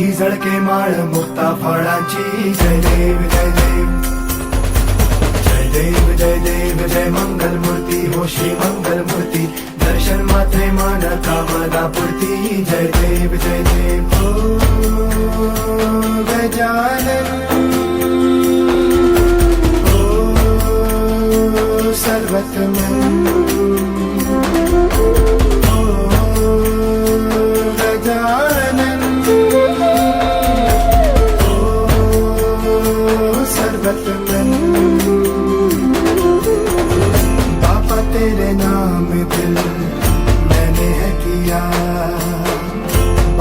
ही झळके माळ मुक्ता फळाची जय देव जय देव जय देव जय देव जय मंगल मूर्ती हो श्री मंगल मूर्ती दर्शन मात्रे मान कामना पूर्ती जय देव हो गजानन हो सर्वतमन